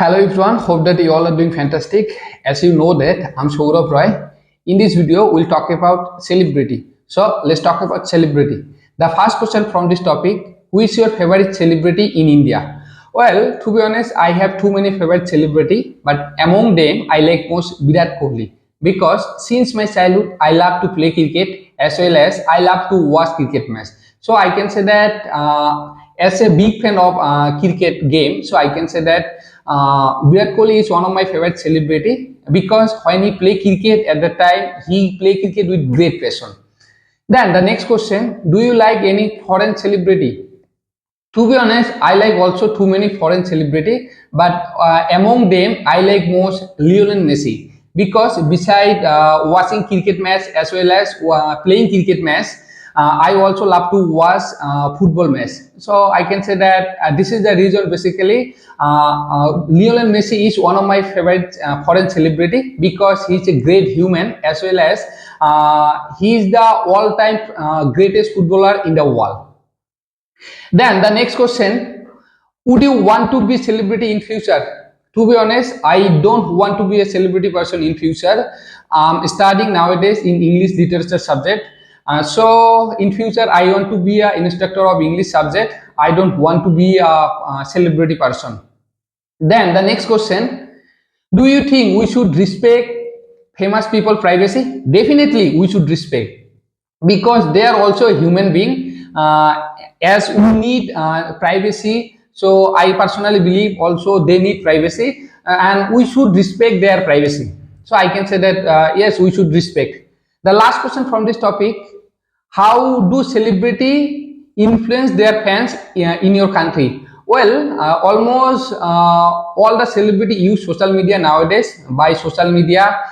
Hello everyone, hope that you all are doing fantastic. As you know that I'm Saurabh Roy. In this video, we'll talk about celebrity. So let's talk about celebrity. The first question from this topic: who is your favorite celebrity in India? Well, to be honest, I have too many favorite celebrity, but among them, I like most Virat Kohli because since my childhood, I love to play cricket as well as I love to watch cricket match. So I can say that as a big fan of cricket game, so I can say that Virat Kohli is one of my favorite celebrity because when he play cricket at the time, he play cricket with great passion. Then the next question: do you like any foreign celebrity? To be honest, I like also too many foreign celebrity, but among them, I like most Lionel Messi because beside watching cricket match as well as playing cricket match, I also love to watch football match. So I can say that this is the reason basically. Lionel Messi is one of my favorite foreign celebrity because he's a great human as well as he is the all-time greatest footballer in the world. Then the next question: would you want to be celebrity in future? To be honest, I don't want to be a celebrity person in future. Studying nowadays in English literature subject. So in future, I want to be an instructor of English subject. I don't want to be a celebrity person. Then the next question: do you think we should respect famous people privacy? Definitely, we should respect because they are also a human being. As we need privacy, so I personally believe also they need privacy, and we should respect their privacy. So I can say that yes, we should respect. The last question from this topic: how do celebrity influence their fans in your country? Well, almost all the celebrity use social media nowadays. By social media,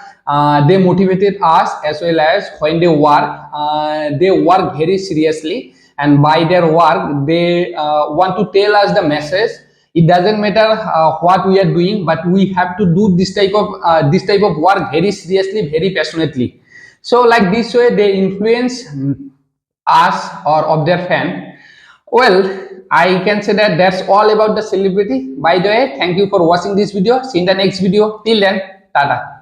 they motivated us as well as when they work very seriously, and by their work, they want to tell us the message. It doesn't matter what we are doing, but we have to do this type of work very seriously, very passionately. So like this way, they influence us or of their fan. Well, I can say that that's all about the celebrity. By the way, thank you for watching this video. See you in the next video. Till then, tata.